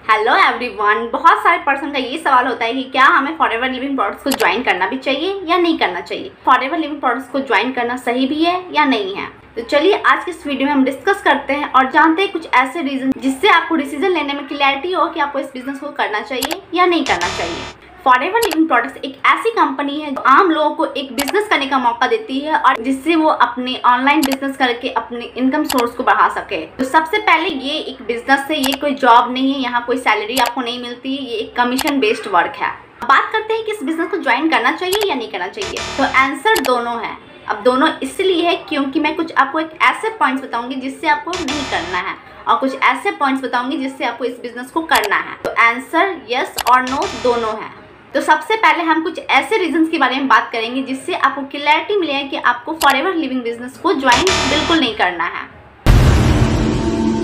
Hello everyone. बहुत सारे person का ये सवाल होता है कि क्या हमें फॉरएवर लिविंग प्रोडक्ट्स को ज्वाइन करना भी चाहिए या नहीं करना चाहिए। फॉरएवर लिविंग प्रोडक्ट्स को ज्वाइन करना सही भी है या नहीं है। तो चलिए आज की इस वीडियो में हम डिस्कस करते हैं और जानते हैं कुछ ऐसे रीजन जिससे आपको डिसीजन लेने में क्लैरिटी हो कि आपको इस बिजनेस को करना चाहिए या नहीं करना चाहिए। फॉरएवर लिविंग प्रोडक्ट्स एक ऐसी कंपनी है जो आम लोगों को एक बिजनेस करने का मौका देती है और जिससे वो अपने ऑनलाइन बिजनेस करके अपने इनकम सोर्स को बढ़ा सके। तो सबसे पहले ये एक बिजनेस है, ये कोई जॉब नहीं है, यहाँ कोई सैलरी आपको नहीं मिलती है, ये एक कमीशन बेस्ड वर्क है। बात करते हैं कि इस बिजनेस को ज्वाइन करना चाहिए या नहीं करना चाहिए। तो आंसर दोनों है। अब दोनों इसलिए है क्योंकि मैं कुछ आपको एक ऐसे पॉइंट्स बताऊंगी जिससे आपको नहीं करना है और कुछ ऐसे पॉइंट्स बताऊंगी जिससे आपको इस बिजनेस को करना है। तो आंसर यस और नो दोनों है। तो सबसे पहले हम कुछ ऐसे रीजंस के बारे में बात करेंगे जिससे आपको क्लैरिटी मिलेगा कि आपको फॉरएवर लिविंग बिजनेस को ज्वाइन बिल्कुल नहीं करना है।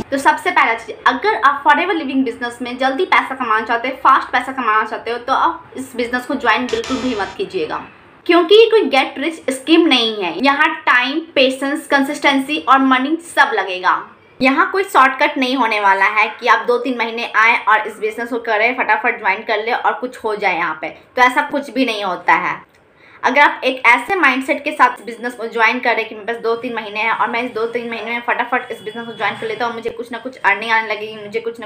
तो सबसे पहला चीज, अगर आप फॉरएवर लिविंग बिजनेस में जल्दी पैसा कमाना चाहते हो, फास्ट पैसा कमाना चाहते हो, तो आप इस बिजनेस को ज्वाइन बिल्कुल भी मत कीजिएगा क्योंकि ये कोई गेट रिच स्कीम नहीं है। यहाँ टाइम, पेशेंस, कंसिस्टेंसी और मनी सब लगेगा। यहाँ कोई शॉर्टकट नहीं होने वाला है कि आप 2-3 महीने आए और इस बिजनेस को करें, फटाफट ज्वाइन कर ले और कुछ हो जाए यहाँ पे। तो ऐसा कुछ भी नहीं होता है। अगर आप एक ऐसे माइंडसेट के साथ बिजनेस को ज्वाइन करें कि मेरे पास 2-3 महीने हैं और मैं इस 2-3 महीने में फटाफट इस बिजनेस को ज्वाइन कर लेता हूँ, मुझे कुछ ना कुछ अर्निंग आने लगेगी, मुझे कुछ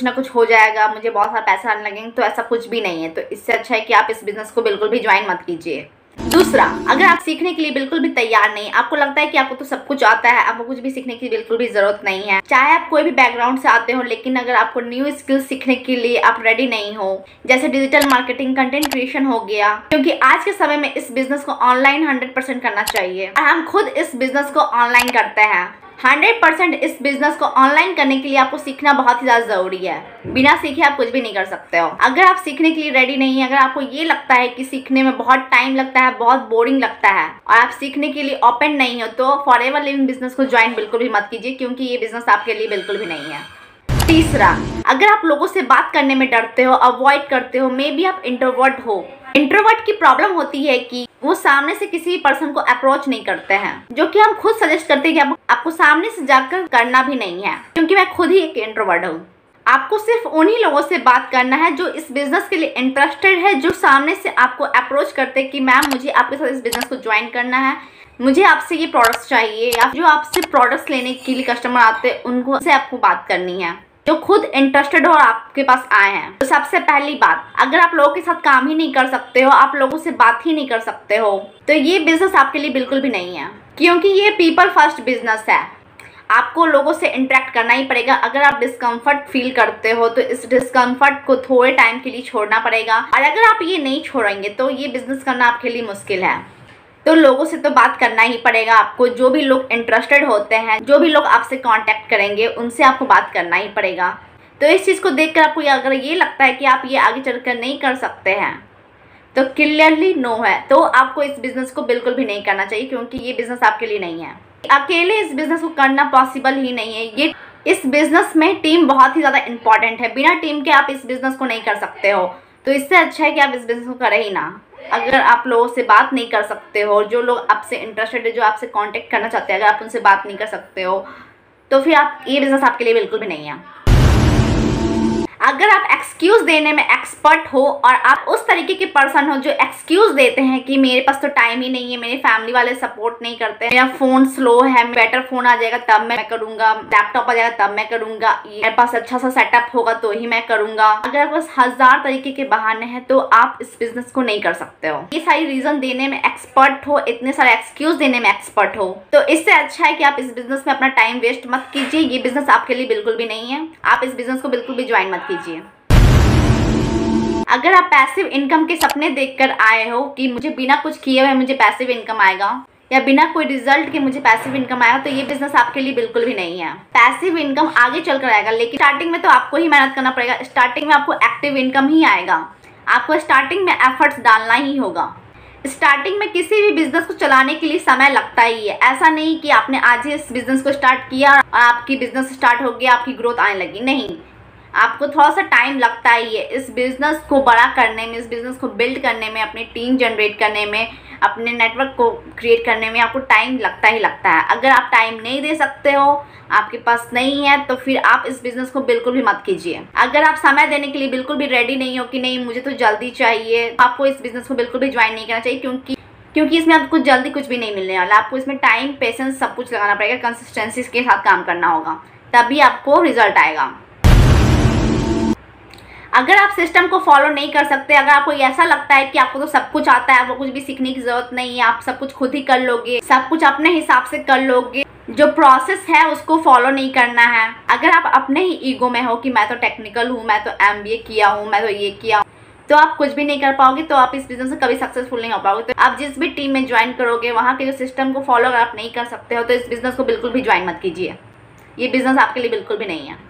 ना कुछ हो जाएगा, मुझे बहुत सारा पैसा आने लगेंगे, तो ऐसा कुछ भी नहीं है। तो इससे अच्छा है कि आप इस बिजनेस को बिल्कुल भी ज्वाइन मत कीजिए। दूसरा, अगर आप सीखने के लिए बिल्कुल भी तैयार नहीं, आपको लगता है कि आपको तो सब कुछ आता है, आपको कुछ भी सीखने की बिल्कुल भी जरूरत नहीं है, चाहे आप कोई भी बैकग्राउंड से आते हो, लेकिन अगर आपको न्यू स्किल्स सीखने के लिए आप रेडी नहीं हो, जैसे डिजिटल मार्केटिंग, कंटेंट क्रिएशन हो गया, क्योंकि आज के समय में इस बिजनेस को ऑनलाइन 100% करना चाहिए और हम खुद इस बिजनेस को ऑनलाइन करते हैं। 100% इस बिजनेस को ऑनलाइन करने के लिए आपको सीखना बहुत ही ज़्यादा ज़रूरी है। बिना सीखे आप कुछ भी नहीं कर सकते हो। अगर आप सीखने के लिए रेडी नहीं है, अगर आपको ये लगता है कि सीखने में बहुत टाइम लगता है, बहुत बोरिंग लगता है और आप सीखने के लिए ओपन नहीं हो, तो फॉरएवर लिविंग बिजनेस को ज्वाइन बिल्कुल भी मत कीजिए क्योंकि ये बिजनेस आपके लिए बिल्कुल भी नहीं है। तीसरा, अगर आप लोगों से बात करने में डरते हो, अवॉइड करते हो, मे बी आप इंट्रोवर्ट हो। इंट्रोवर्ट की प्रॉब्लम होती है कि वो सामने से किसी पर्सन को अप्रोच नहीं करते हैं, जो कि हम खुद सजेस्ट करते हैं कि आपको सामने से जाकर करना भी नहीं है, क्योंकि मैं खुद ही एक इंट्रोवर्ट हूँ। आपको सिर्फ उन्हीं लोगों से बात करना है जो इस बिजनेस के लिए इंटरेस्टेड है, जो सामने से आपको अप्रोच करते हैं कि मैम मुझे आपके साथ इस बिजनेस को ज्वाइन करना है, मुझे आपसे ये प्रोडक्ट्स चाहिए, या जो आपसे प्रोडक्ट्स लेने के लिए कस्टमर आते हैं उनको से आपको बात करनी है, जो खुद इंटरेस्टेड हो और आपके पास आए हैं। तो सबसे पहली बात, अगर आप लोगों के साथ काम ही नहीं कर सकते हो, आप लोगों से बात ही नहीं कर सकते हो, तो ये बिजनेस आपके लिए बिल्कुल भी नहीं है, क्योंकि ये पीपल फर्स्ट बिजनेस है। आपको लोगों से इंटरेक्ट करना ही पड़ेगा। अगर आप डिस्कम्फर्ट फील करते हो तो इस डिस्कम्फर्ट को थोड़े टाइम के लिए छोड़ना पड़ेगा, और अगर आप ये नहीं छोड़ेंगे तो ये बिजनेस करना आपके लिए मुश्किल है। तो लोगों से तो बात करना ही पड़ेगा आपको। जो भी लोग इंटरेस्टेड होते हैं, जो भी लोग आपसे कांटेक्ट करेंगे, उनसे आपको बात करना ही पड़ेगा। तो इस चीज़ को देखकर आपको अगर ये लगता है कि आप ये आगे चलकर नहीं कर सकते हैं, तो क्लियरली नो है। तो आपको इस बिज़नेस को बिल्कुल भी नहीं करना चाहिए क्योंकि ये बिज़नेस आपके लिए नहीं है। अकेले इस बिज़नेस को करना पॉसिबल ही नहीं है। ये इस बिज़नेस में टीम बहुत ही ज़्यादा इंपॉर्टेंट है। बिना टीम के आप इस बिज़नेस को नहीं कर सकते हो। तो इससे अच्छा है कि आप इस बिज़नेस को करें ही ना। अगर आप लोगों से बात नहीं कर सकते हो, जो लोग आपसे इंटरेस्टेड है, जो आपसे कांटेक्ट करना चाहते हैं, अगर आप उनसे बात नहीं कर सकते हो, तो फिर आप ये बिज़नेस आपके लिए बिल्कुल भी नहीं है। अगर आप एक्सक्यूज़ देने में एक्सपर्ट हो और आप उस तरीके के पर्सन हो जो एक्सक्यूज़ देते हैं कि मेरे पास तो टाइम ही नहीं है, मेरे फैमिली वाले सपोर्ट नहीं करते, मेरा फ़ोन स्लो है, बेटर फ़ोन आ जाएगा तब मैं करूँगा, लैपटॉप आ जाएगा तब मैं करूँगा, मेरे पास अच्छा सा सेटअप होगा तो ही मैं करूँगा, अगर बस 1000 तरीके के बहाने हैं तो आप इस बिज़नेस को नहीं कर सकते हो। ये सारी रीज़न देने में एक्सपर्ट हो, इतने सारे एक्सक्यूज़ देने में एक्सपर्ट हो, तो इससे अच्छा है कि आप इस बिज़नेस में अपना टाइम वेस्ट मत कीजिए। ये बिज़नेस आपके लिए बिल्कुल भी नहीं है। आप इस बिज़नेस को बिल्कुल भी ज्वाइन मत कीजिए। अगर आप पैसिव इनकम के सपने देखकर आए हो कि मुझे बिना कुछ किए हुए मुझे पैसिव इनकम आएगा, या बिना कोई रिजल्ट के मुझे पैसिव इनकम आएगा, तो ये बिजनेस आपके लिए बिल्कुल भी नहीं है। पैसिव इनकम आगे चलकर आएगा, लेकिन स्टार्टिंग में तो आपको ही मेहनत करना पड़ेगा। स्टार्टिंग में आपको एक्टिव इनकम ही आएगा। आपको स्टार्टिंग में एफर्ट्स डालना ही होगा। स्टार्टिंग में किसी भी बिजनेस को चलाने के लिए समय लगता ही है। ऐसा नहीं कि आपने आज ही इस बिजनेस को स्टार्ट किया और आपकी बिजनेस स्टार्ट हो गया, आपकी ग्रोथ आने लगी। नहीं, आपको थोड़ा सा टाइम लगता ही है इस बिज़नेस को बड़ा करने में, इस बिज़नेस को बिल्ड करने में, अपनी टीम जनरेट करने में, अपने नेटवर्क को क्रिएट करने में आपको टाइम लगता ही लगता है। अगर आप टाइम नहीं दे सकते हो, आपके पास नहीं है, तो फिर आप इस बिज़नेस को बिल्कुल भी मत कीजिए। अगर आप समय देने के लिए बिल्कुल भी रेडी नहीं हो कि नहीं मुझे तो जल्दी चाहिए, आपको इस बिज़नेस को बिल्कुल भी ज्वाइन नहीं करना चाहिए, क्योंकि इसमें आपको जल्दी कुछ भी नहीं मिलने वाला। आपको इसमें टाइम, पेशेंस सब कुछ लगाना पड़ेगा, कंसिस्टेंसी के साथ काम करना होगा, तभी आपको रिजल्ट आएगा। अगर आप सिस्टम को फॉलो नहीं कर सकते, अगर आपको ऐसा लगता है कि आपको तो सब कुछ आता है, आपको कुछ भी सीखने की ज़रूरत नहीं है, आप सब कुछ खुद ही कर लोगे, सब कुछ अपने हिसाब से कर लोगे, जो प्रोसेस है उसको फॉलो नहीं करना है, अगर आप अपने ही ईगो में हो कि मैं तो टेक्निकल हूँ, मैं तो MBA किया हूँ, मैं तो ये किया हूँ, तो आप कुछ भी नहीं कर पाओगे, तो आप इस बिज़नेस में कभी सक्सेसफुल नहीं हो पाओगे। तो आप जिस भी टीम में ज्वाइन करोगे, वहाँ के जो सिस्टम को फॉलो अगर आप नहीं कर सकते हो, तो इस बिज़नेस को बिल्कुल भी ज्वाइन मत कीजिए। ये बिज़नेस आपके लिए बिल्कुल भी नहीं है।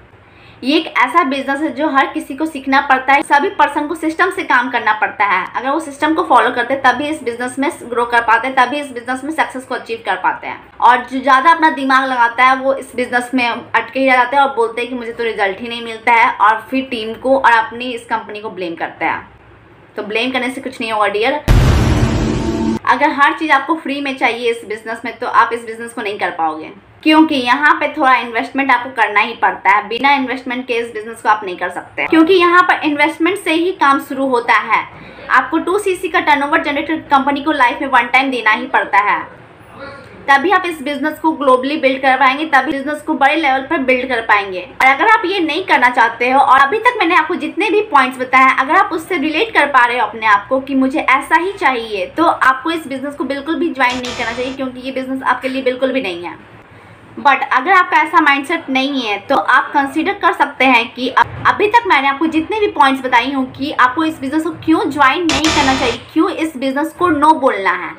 ये एक ऐसा बिजनेस है जो हर किसी को सीखना पड़ता है, सभी पर्सन को सिस्टम से काम करना पड़ता है। अगर वो सिस्टम को फॉलो करते हैं तभी इस बिजनेस में ग्रो कर पाते हैं, तभी इस बिजनेस में सक्सेस को अचीव कर पाते हैं। और जो ज़्यादा अपना दिमाग लगाता है वो इस बिजनेस में अटके ही रह जाते हैं और बोलते हैं कि मुझे तो रिजल्ट ही नहीं मिलता है, और फिर टीम को और अपनी इस कंपनी को ब्लेम करते हैं। तो ब्लेम करने से कुछ नहीं होगा डियर। अगर हर चीज़ आपको फ्री में चाहिए इस बिज़नेस में, तो आप इस बिज़नेस को नहीं कर पाओगे, क्योंकि यहाँ पे थोड़ा इन्वेस्टमेंट आपको करना ही पड़ता है। बिना इन्वेस्टमेंट के इस बिज़नेस को आप नहीं कर सकते, क्योंकि यहाँ पर इन्वेस्टमेंट से ही काम शुरू होता है। आपको 2cc का टर्नओवर जनरेटर कंपनी को लाइफ में 1 टाइम देना ही पड़ता है, तभी आप इस बिज़नेस को ग्लोबली बिल्ड कर पाएंगे, तभी बिज़नेस को बड़े लेवल पर बिल्ड कर पाएंगे। और अगर आप ये नहीं करना चाहते हो, और अभी तक मैंने आपको जितने भी पॉइंट्स बताए हैं, अगर आप उससे रिलेट कर पा रहे हो अपने आप को कि मुझे ऐसा ही चाहिए, तो आपको इस बिज़नेस को बिल्कुल भी ज्वाइन नहीं करना चाहिए, क्योंकि ये बिज़नेस आपके लिए बिल्कुल भी नहीं है। बट अगर आपका ऐसा माइंडसेट नहीं है, तो आप कंसीडर कर सकते हैं कि अभी तक मैंने आपको जितने भी पॉइंट्स बताई हूँ कि आपको इस बिज़नेस को क्यों ज्वाइन नहीं करना चाहिए, क्यों इस बिज़नेस को नो बोलना है।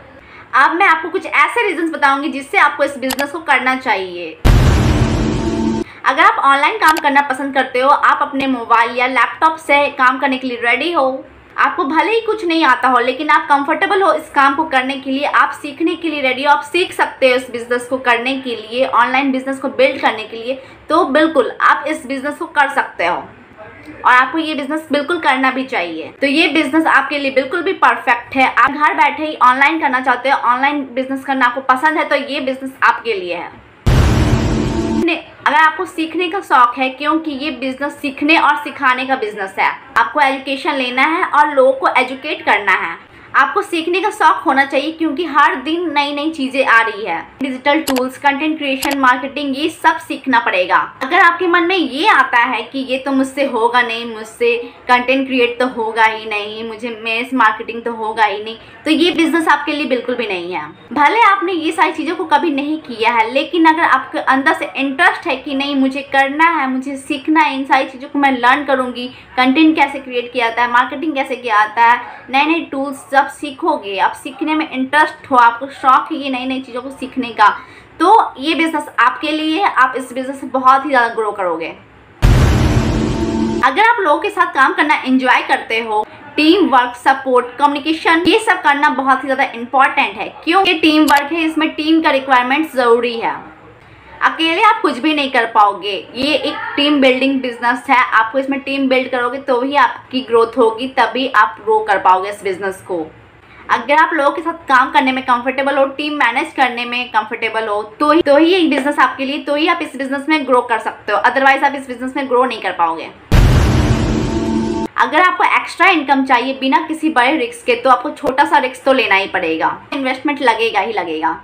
अब मैं आपको कुछ ऐसे रीजंस बताऊंगी जिससे आपको इस बिज़नेस को करना चाहिए। अगर आप ऑनलाइन काम करना पसंद करते हो, आप अपने मोबाइल या लैपटॉप से काम करने के लिए रेडी हो, आपको भले ही कुछ नहीं आता हो, लेकिन आप कंफर्टेबल हो इस काम को करने के लिए, आप सीखने के लिए रेडी हो, आप सीख सकते हो इस बिज़नेस को करने के लिए, ऑनलाइन बिज़नेस को बिल्ड करने के लिए, तो बिल्कुल आप इस बिज़नेस को कर सकते हो, और आपको ये बिज़नेस बिल्कुल करना भी चाहिए। तो ये बिज़नेस आपके लिए बिल्कुल भी परफेक्ट है। आप घर बैठे ही ऑनलाइन करना चाहते हो, ऑनलाइन बिज़नेस करना आपको पसंद है, तो ये बिज़नेस आपके लिए है। अगर आपको सीखने का शौक है, क्योंकि ये बिज़नेस सीखने और सिखाने का बिज़नेस है, आपको एजुकेशन लेना है और लोगों को एजुकेट करना है। आपको सीखने का शौक होना चाहिए, क्योंकि हर दिन नई नई चीज़ें आ रही है, digital tools, content creation, marketing, ये सब सीखना पड़ेगा। अगर आपके मन में ये आता है कि ये तो मुझसे होगा नहीं, मुझसे कंटेंट क्रिएट तो होगा ही नहीं, मुझे मेस मार्केटिंग तो होगा ही नहीं, तो ये बिज़नेस आपके लिए बिल्कुल भी नहीं है। भले आपने ये सारी चीज़ों को कभी नहीं किया है, लेकिन अगर आपके अंदर से इंटरेस्ट है कि नहीं मुझे करना है, मुझे सीखना है, इन सारी चीज़ों को मैं लर्न करूँगी, कंटेंट कैसे क्रिएट किया जाता है, मार्केटिंग कैसे किया जाता है, नए नए टूल्स जब सीखोगे, आप सीखने में इंटरेस्ट हो, आपको शौक है ये नई नई चीज़ों को सीखने का, तो ये बिज़नेस आपके लिए, आप इस बिज़नेस से बहुत ही ज़्यादा ग्रो करोगे। अगर आप लोगों के साथ काम करना एंजॉय करते हो, टीम वर्क, सपोर्ट, कम्युनिकेशन, ये सब करना बहुत ही ज़्यादा इम्पॉर्टेंट है, क्योंकि टीम वर्क है, इसमें टीम का रिक्वायरमेंट ज़रूरी है। अकेले आप कुछ भी नहीं कर पाओगे, ये एक टीम बिल्डिंग बिजनेस है, आपको इसमें टीम बिल्ड करोगे तो ही आपकी ग्रोथ होगी, तभी आप ग्रो कर पाओगे इस बिज़नेस को। अगर आप लोगों के साथ काम करने में कंफर्टेबल हो, टीम मैनेज करने में कंफर्टेबल हो, तो ही ये बिज़नेस आपके लिए, तो ही आप इस बिज़नेस में ग्रो कर सकते हो, अदरवाइज आप इस बिज़नेस में ग्रो नहीं कर पाओगे। अगर आपको एक्स्ट्रा इनकम चाहिए बिना किसी बड़े रिस्क के, तो आपको छोटा सा रिस्क तो लेना ही पड़ेगा, इन्वेस्टमेंट लगेगा ही लगेगा,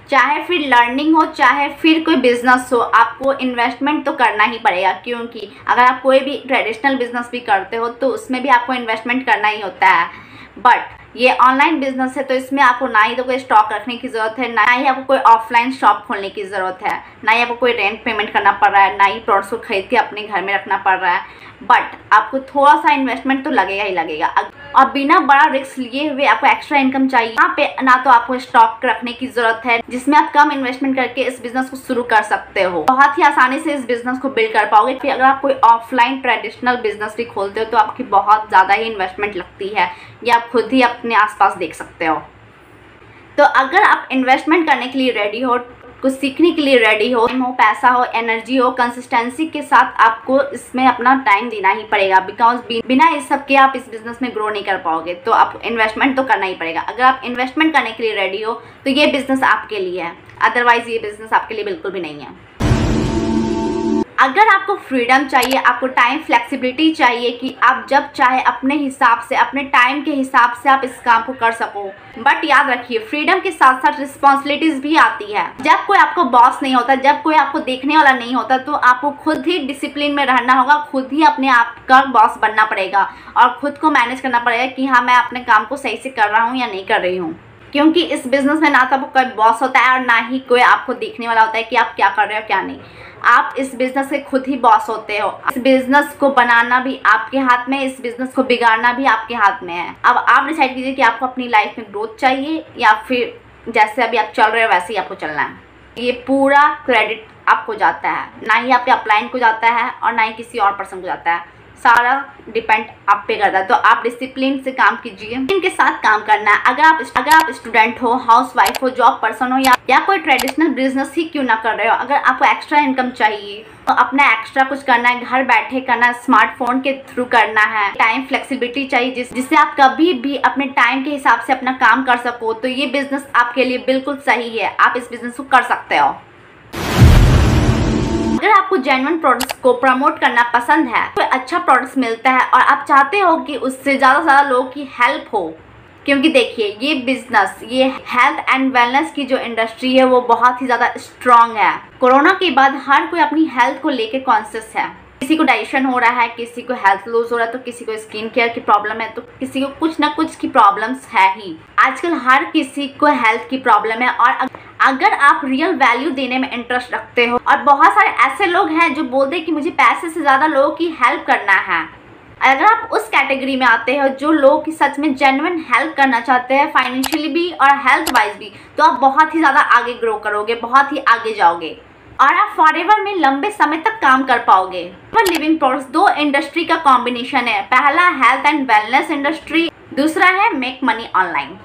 चाहे फिर लर्निंग हो, चाहे फिर कोई बिजनेस हो, आपको इन्वेस्टमेंट तो करना ही पड़ेगा। क्योंकि अगर आप कोई भी ट्रेडिशनल बिजनेस भी करते हो तो उसमें भी आपको इन्वेस्टमेंट करना ही होता है, बट ये ऑनलाइन बिजनेस है तो इसमें आपको ना ही तो कोई स्टॉक रखने की ज़रूरत है, ना ही आपको कोई ऑफलाइन शॉप खोलने की ज़रूरत है, ना ही आपको कोई रेंट पेमेंट करना पड़ रहा है, ना ही प्रोडक्ट्स को खरीद के अपने घर में रखना पड़ रहा है, बट आपको थोड़ा सा इन्वेस्टमेंट तो लगेगा ही लगेगा। और बिना बड़ा रिस्क लिए हुए आपको एक्स्ट्रा इनकम चाहिए, यहाँ पे ना तो आपको स्टॉक रखने की ज़रूरत है जिसमें आप कम इन्वेस्टमेंट करके इस बिज़नेस को शुरू कर सकते हो, बहुत ही आसानी से इस बिज़नेस को बिल्ड कर पाओगे। फिर अगर आप कोई ऑफलाइन ट्रेडिशनल बिजनेस भी खोलते हो तो आपकी बहुत ज़्यादा ही इन्वेस्टमेंट लगती है, ये आप खुद ही अपने आसपास देख सकते हो। तो अगर आप इन्वेस्टमेंट करने के लिए रेडी हो, कुछ सीखने के लिए रेडी हो, पैसा हो, एनर्जी हो, कंसिस्टेंसी के साथ आपको इसमें अपना टाइम देना ही पड़ेगा। बिकॉज बिना इस सब के आप इस बिजनेस में ग्रो नहीं कर पाओगे। तो आप इन्वेस्टमेंट तो करना ही पड़ेगा। अगर आप इन्वेस्टमेंट करने के लिए रेडी हो तो ये बिजनेस आपके लिए है, अदरवाइज ये बिजनेस आपके लिए बिल्कुल भी नहीं है। अगर आपको फ्रीडम चाहिए, आपको टाइम फ्लेक्सिबिलिटी चाहिए कि आप जब चाहे अपने हिसाब से, अपने टाइम के हिसाब से आप इस काम को कर सको, बट याद रखिए फ्रीडम के साथ साथ रिस्पॉन्सिबिलिटीज भी आती है। जब कोई आपको बॉस नहीं होता, जब कोई आपको देखने वाला नहीं होता, तो आपको खुद ही डिसिप्लिन में रहना होगा, खुद ही अपने आप का बॉस बनना पड़ेगा और खुद को मैनेज करना पड़ेगा कि हाँ मैं अपने काम को सही से कर रहा हूँ या नहीं कर रही हूँ। क्योंकि इस बिजनेस में ना तो कोई बॉस होता है और ना ही कोई आपको देखने वाला होता है कि आप क्या कर रहे हो क्या नहीं। आप इस बिजनेस के खुद ही बॉस होते हो। इस बिजनेस को बनाना भी आपके हाथ में, इस बिजनेस को बिगाड़ना भी आपके हाथ में है। अब आप डिसाइड कीजिए कि आपको अपनी लाइफ में ग्रोथ चाहिए या फिर जैसे अभी आप चल रहे हो वैसे ही आपको चलना है। ये पूरा क्रेडिट आपको जाता है, ना ही आपके अपलाइन को जाता है और ना ही किसी और पर्सन को जाता है। सारा डिपेंड आप पे करता है। तो आप डिसिप्लिन से काम कीजिए, इनके साथ काम करना है। अगर आप स्टूडेंट हो, हाउसवाइफ हो, जॉब पर्सन हो या कोई ट्रेडिशनल बिजनेस ही क्यों ना कर रहे हो, अगर आपको एक्स्ट्रा इनकम चाहिए तो अपना एक्स्ट्रा कुछ करना है, घर बैठे करना है, स्मार्टफोन के थ्रू करना है। टाइम फ्लेक्सिबिलिटी चाहिए जिससे आप कभी भी अपने टाइम के हिसाब से अपना काम कर सको, तो ये बिजनेस आपके लिए बिल्कुल सही है। आप इस बिजनेस को कर सकते हो। अगर आपको जेन्युइन प्रोडक्ट्स को प्रमोट करना पसंद है, कोई अच्छा प्रोडक्ट्स मिलता है और आप चाहते हो कि उससे ज़्यादा लोगों की हेल्प हो, क्योंकि देखिए ये बिजनेस, ये हेल्थ एंड वेलनेस की जो इंडस्ट्री है वो बहुत ही ज़्यादा स्ट्रॉन्ग है। कोरोना के बाद हर कोई अपनी हेल्थ को लेकर कॉन्शियस है। किसी को डाइजेशन हो रहा है, किसी को हेल्थ लॉस हो रहा है, तो किसी को स्किन केयर की प्रॉब्लम है, तो किसी को कुछ ना कुछ की प्रॉब्लम्स है ही। आजकल हर किसी को हेल्थ की प्रॉब्लम है और अगर आप रियल वैल्यू देने में इंटरेस्ट रखते हो, और बहुत सारे ऐसे लोग हैं जो बोलते हैं कि मुझे पैसे से ज़्यादा लोगों की हेल्प करना है, अगर आप उस कैटेगरी में आते हो जो लोगों की सच में जेन्युइन हेल्प करना चाहते हैं, फाइनेंशियली भी और हेल्थ वाइज भी, तो आप बहुत ही ज़्यादा आगे ग्रो करोगे, बहुत ही आगे जाओगे और आप फॉरएवर में लंबे समय तक काम कर पाओगे। लिविंग प्रोडक्ट्स दो इंडस्ट्री का कॉम्बिनेशन है। पहला हेल्थ एंड वेलनेस इंडस्ट्री, दूसरा है make money online.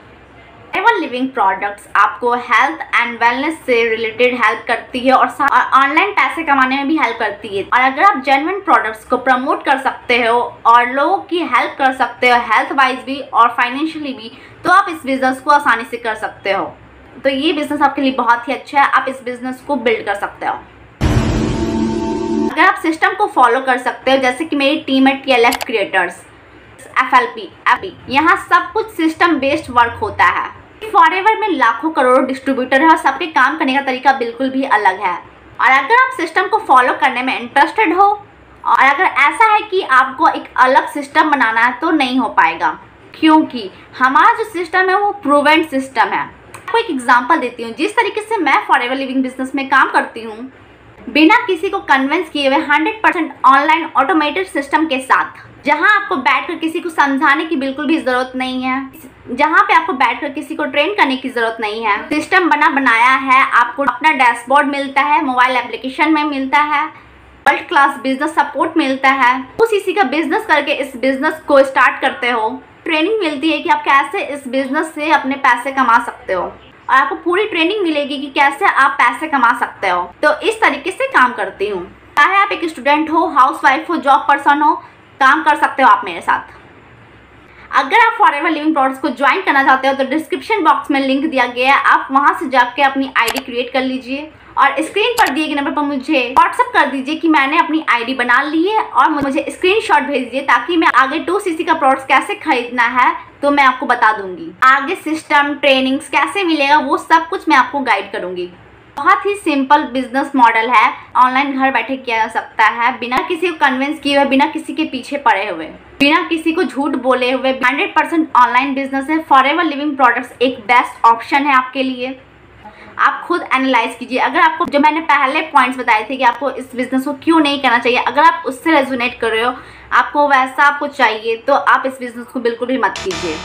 Living products आपको हेल्थ एंड वेलनेस से रिलेटेड हेल्प करती है और ऑनलाइन पैसे कमाने में भी हेल्प करती है। और अगर आप जेन्युइन प्रोडक्ट्स को प्रमोट कर सकते हो और लोगों की हेल्प कर सकते हो हेल्थ वाइज भी और फाइनेंशियली भी, तो आप इस बिजनेस को आसानी से कर सकते हो। तो ये बिजनेस आपके लिए बहुत ही अच्छा है, आप इस बिजनेस को बिल्ड कर सकते हो। अगर आप सिस्टम को फॉलो कर सकते हो, जैसे कि मेरी टीम है TLF क्रिएटर्स, FLP, यहाँ सब कुछ सिस्टम बेस्ड वर्क होता है। फॉरएवर में लाखों करोड़ों डिस्ट्रीब्यूटर है और सबके काम करने का तरीका बिल्कुल भी अलग है। और अगर आप सिस्टम को फॉलो करने में इंटरेस्टेड हो और अगर ऐसा है कि आपको एक अलग सिस्टम बनाना है, तो नहीं हो पाएगा, क्योंकि हमारा जो सिस्टम है वो प्रूवन सिस्टम है। आपको एक एग्जांपल देती हूँ। जिस तरीके से मैं फॉरएवर लिविंग बिजनेस में काम करती हूँ, बिना किसी को कन्विंस किए हुए 100% ऑनलाइन ऑटोमेटेड सिस्टम के साथ, जहां आपको बैठकर किसी को समझाने की बिल्कुल भी ज़रूरत नहीं है, जहां पे आपको बैठकर किसी को ट्रेन करने की ज़रूरत नहीं है। सिस्टम बनाया है, आपको अपना डैशबोर्ड मिलता है, मोबाइल एप्लीकेशन में मिलता है, वर्ल्ड क्लास बिजनेस सपोर्ट मिलता है। उस इसी का बिजनेस करके इस बिजनेस को स्टार्ट करते हो। ट्रेनिंग मिलती है कि आप कैसे इस बिजनेस से अपने पैसे कमा सकते हो और आपको पूरी ट्रेनिंग मिलेगी कि कैसे आप पैसे कमा सकते हो। तो इस तरीके से काम करती हूँ। चाहे आप एक स्टूडेंट हो, हाउसवाइफ हो, जॉब पर्सन हो, काम कर सकते हो आप मेरे साथ। अगर आप फॉरएवर लिविंग प्रोडक्ट्स को ज्वाइन करना चाहते हो तो डिस्क्रिप्शन बॉक्स में लिंक दिया गया है, आप वहां से जाके अपनी आईडी क्रिएट कर लीजिए और स्क्रीन पर दिए गए नंबर पर मुझे व्हाट्सअप कर दीजिए कि मैंने अपनी आईडी बना ली है और मुझे स्क्रीनशॉट भेज दीजिए, ताकि मैं आगे 2cc का प्रोडक्ट्स कैसे खरीदना है तो मैं आपको बता दूंगी। आगे सिस्टम ट्रेनिंग्स कैसे मिलेगा वो सब कुछ मैं आपको गाइड करूंगी। बहुत ही सिंपल बिजनेस मॉडल है, ऑनलाइन घर बैठे किया जा सकता है, बिना किसी को कन्विंस किए हुए, बिना किसी के पीछे पड़े हुए, बिना किसी को झूठ बोले हुए। 100% ऑनलाइन बिजनेस है। फॉरएवर लिविंग प्रोडक्ट्स एक बेस्ट ऑप्शन है आपके लिए। आप खुद एनालाइज कीजिए। अगर आपको जो मैंने पहले पॉइंट्स बताए थे कि आपको इस बिजनेस को क्यों नहीं करना चाहिए, अगर आप उससे रेजोनेट कर रहे हो, आपको वैसा आपको चाहिए, तो आप इस बिजनेस को बिल्कुल भी मत कीजिए।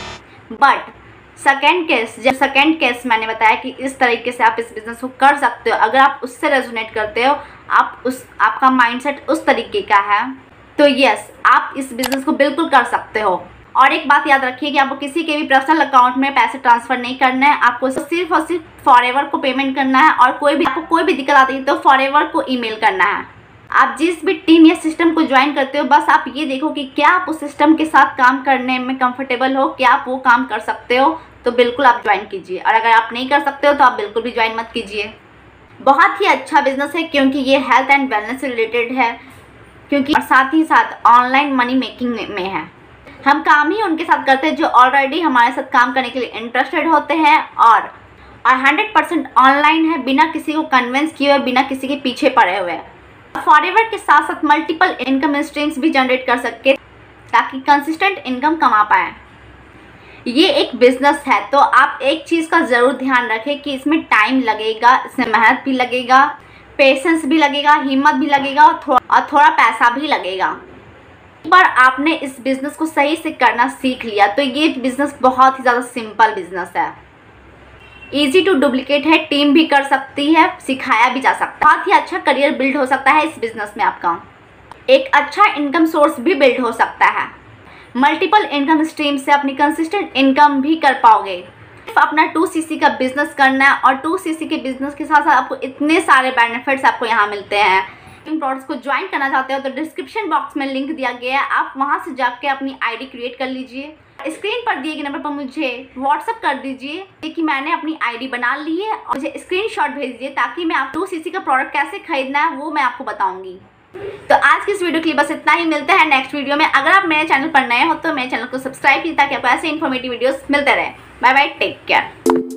बट सेकेंड केस मैंने बताया कि इस तरीके से आप इस बिजनेस को कर सकते हो। अगर आप उससे रेजोनेट करते हो, आपका माइंडसेट उस तरीके का है, तो यस, आप इस बिजनेस को बिल्कुल कर सकते हो। और एक बात याद रखिए कि आपको किसी के भी पर्सनल अकाउंट में पैसे ट्रांसफर नहीं करना है, आपको सिर्फ और सिर्फ फॉरएवर को पेमेंट करना है। और आपको कोई भी दिक्कत आती है तो फॉरएवर को ईमेल करना है। आप जिस भी टीम या सिस्टम को ज्वाइन करते हो, बस आप ये देखो कि क्या आप उस सिस्टम के साथ काम करने में कंफर्टेबल हो, क्या आप वो काम कर सकते हो, तो बिल्कुल आप ज्वाइन कीजिए। और अगर आप नहीं कर सकते हो तो आप बिल्कुल भी ज्वाइन मत कीजिए। बहुत ही अच्छा बिजनेस है क्योंकि ये हेल्थ एंड वेलनेस से रिलेटेड है, क्योंकि और साथ ही साथ ऑनलाइन मनी मेकिंग में है। हम काम ही उनके साथ करते हैं जो ऑलरेडी हमारे साथ काम करने के लिए इंटरेस्टेड होते हैं और 100% ऑनलाइन है, बिना किसी को कन्विंस किए हुए, बिना किसी के पीछे पड़े हुए। फॉरएवर के साथ साथ मल्टीपल इनकम स्ट्रीम्स भी जनरेट कर सके ताकि कंसिस्टेंट इनकम कमा पाए। ये एक बिजनेस है तो आप एक चीज़ का ज़रूर ध्यान रखें कि इसमें टाइम लगेगा, इसमें मेहनत भी लगेगा, पेशेंस भी लगेगा, हिम्मत भी लगेगा और थोड़ा पैसा भी लगेगा। एक बार आपने इस बिज़नेस को सही से करना सीख लिया तो ये बिज़नेस बहुत ही ज़्यादा सिंपल बिज़नेस है, ईजी टू डुप्लीकेट है, टीम भी कर सकती है, सिखाया भी जा सकता है। बहुत ही अच्छा करियर बिल्ड हो सकता है इस बिज़नेस में, आपका एक अच्छा इनकम सोर्स भी बिल्ड हो सकता है। मल्टीपल इनकम स्ट्रीम से अपनी कंसिस्टेंट इनकम भी कर पाओगे। सिर्फ अपना 2cc का बिजनेस करना है और 2cc के बिजनेस के साथ साथ आपको इतने सारे बेनिफिट्स आपको यहाँ मिलते हैं। इन प्रोडक्ट्स को ज्वाइन करना चाहते हो तो डिस्क्रिप्शन बॉक्स में लिंक दिया गया है, आप वहाँ से जाके अपनी आईडी क्रिएट कर लीजिए। स्क्रीन पर दिए गए नंबर पर मुझे व्हाट्सअप कर दीजिए कि मैंने अपनी आईडी बना ली है और मुझे स्क्रीनशॉट भेज दीजिए ताकि मैं आप 2cc का प्रोडक्ट कैसे खरीदना है वो मैं आपको बताऊंगी। तो आज की इस वीडियो के लिए बस इतना ही। मिलते हैं नेक्स्ट वीडियो में। अगर आप मेरे चैनल पर नए हो तो मेरे चैनल को सब्सक्राइब कीजिए ताकि आपको ऐसे इन्फॉर्मेटिव वीडियोस मिलते रहे। Bye bye, take care.